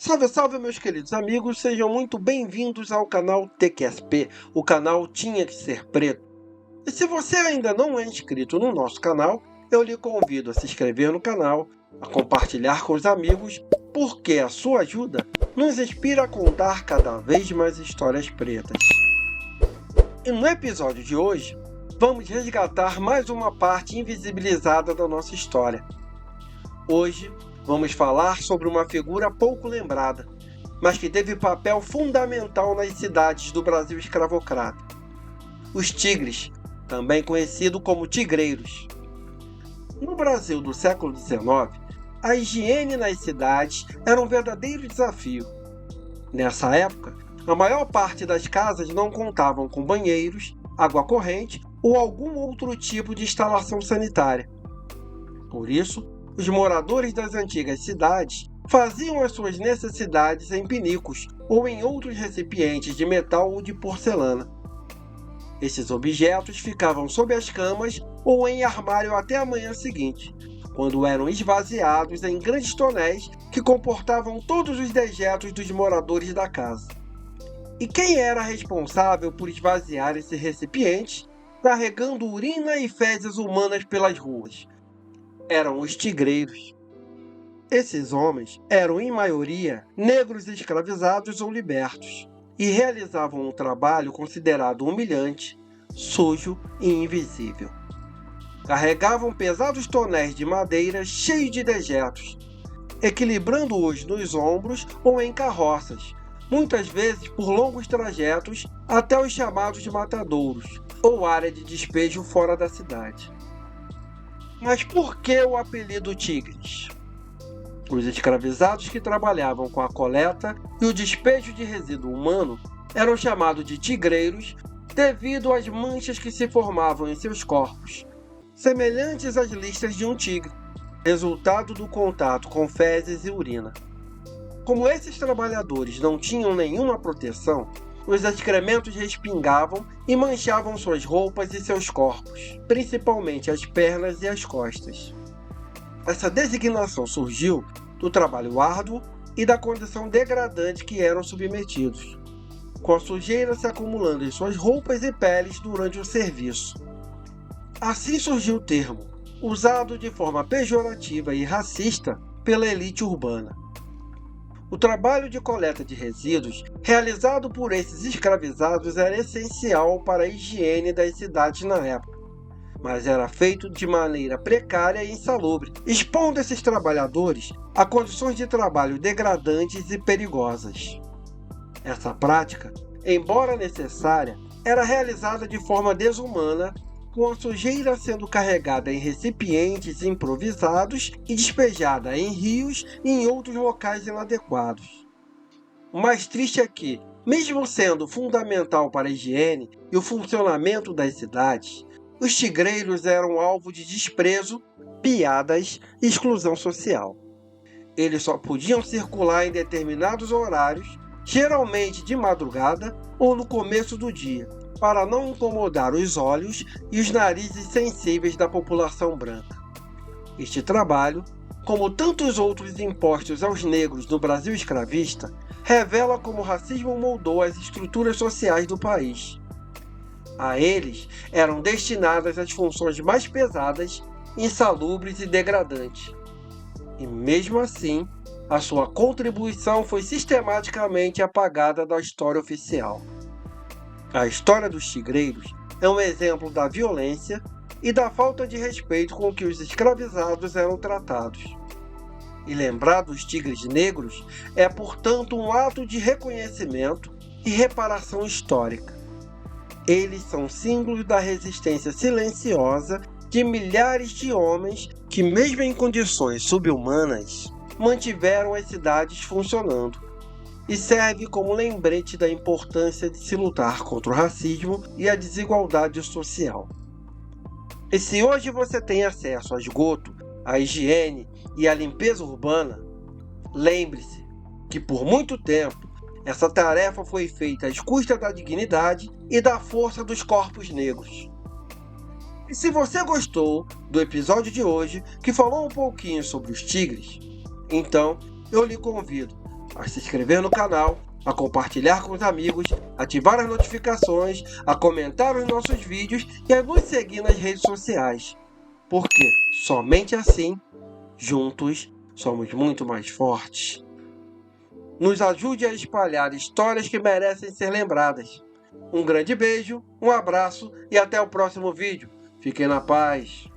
Salve, salve, meus queridos amigos, sejam muito bem-vindos ao canal TQSP, o canal Tinha que Ser Preto. E se você ainda não é inscrito no nosso canal, eu lhe convido a se inscrever no canal, a compartilhar com os amigos, porque a sua ajuda nos inspira a contar cada vez mais histórias pretas. E no episódio de hoje, vamos resgatar mais uma parte invisibilizada da nossa história. Hoje, vamos falar sobre uma figura pouco lembrada, mas que teve papel fundamental nas cidades do Brasil escravocrata. Os tigres, também conhecidos como tigreiros. No Brasil do século XIX, a higiene nas cidades era um verdadeiro desafio. Nessa época, a maior parte das casas não contavam com banheiros, água corrente ou algum outro tipo de instalação sanitária. Por isso, os moradores das antigas cidades faziam as suas necessidades em pinicos ou em outros recipientes de metal ou de porcelana. Esses objetos ficavam sob as camas ou em armário até a manhã seguinte, quando eram esvaziados em grandes tonéis que comportavam todos os dejetos dos moradores da casa. E quem era responsável por esvaziar esse recipiente, carregando urina e fezes humanas pelas ruas? Eram os tigreiros. Esses homens eram, em maioria, negros escravizados ou libertos, e realizavam um trabalho considerado humilhante, sujo e invisível. Carregavam pesados tonéis de madeira cheios de dejetos, equilibrando-os nos ombros ou em carroças, muitas vezes por longos trajetos até os chamados matadouros, ou área de despejo fora da cidade. Mas por que o apelido Tigres? Os escravizados que trabalhavam com a coleta e o despejo de resíduo humano eram chamados de tigreiros devido às manchas que se formavam em seus corpos, semelhantes às listras de um tigre, resultado do contato com fezes e urina. Como esses trabalhadores não tinham nenhuma proteção, os excrementos respingavam e manchavam suas roupas e seus corpos, principalmente as pernas e as costas. Essa designação surgiu do trabalho árduo e da condição degradante que eram submetidos, com a sujeira se acumulando em suas roupas e peles durante o serviço. Assim surgiu o termo, usado de forma pejorativa e racista pela elite urbana. O trabalho de coleta de resíduos realizado por esses escravizados era essencial para a higiene das cidades na época, mas era feito de maneira precária e insalubre, expondo esses trabalhadores a condições de trabalho degradantes e perigosas. Essa prática, embora necessária, era realizada de forma desumana, com a sujeira sendo carregada em recipientes improvisados e despejada em rios e em outros locais inadequados. O mais triste é que, mesmo sendo fundamental para a higiene e o funcionamento das cidades, os tigreiros eram alvo de desprezo, piadas e exclusão social. Eles só podiam circular em determinados horários, geralmente de madrugada ou no começo do dia, para não incomodar os olhos e os narizes sensíveis da população branca. Este trabalho, como tantos outros impostos aos negros no Brasil escravista, revela como o racismo moldou as estruturas sociais do país. A eles eram destinadas as funções mais pesadas, insalubres e degradantes. E mesmo assim, a sua contribuição foi sistematicamente apagada da história oficial. A história dos tigreiros é um exemplo da violência e da falta de respeito com que os escravizados eram tratados. E lembrar dos tigres negros é, portanto, um ato de reconhecimento e reparação histórica. Eles são símbolos da resistência silenciosa de milhares de homens que, mesmo em condições subhumanas, mantiveram as cidades funcionando. E serve como lembrete da importância de se lutar contra o racismo e a desigualdade social. E se hoje você tem acesso a esgoto, à higiene e à limpeza urbana, lembre-se que por muito tempo essa tarefa foi feita às custas da dignidade e da força dos corpos negros. E se você gostou do episódio de hoje, que falou um pouquinho sobre os tigres, então eu lhe convido a se inscrever no canal, a compartilhar com os amigos, ativar as notificações, a comentar os nossos vídeos e a nos seguir nas redes sociais. Porque somente assim, juntos, somos muito mais fortes. Nos ajude a espalhar histórias que merecem ser lembradas. Um grande beijo, um abraço e até o próximo vídeo. Fiquem na paz.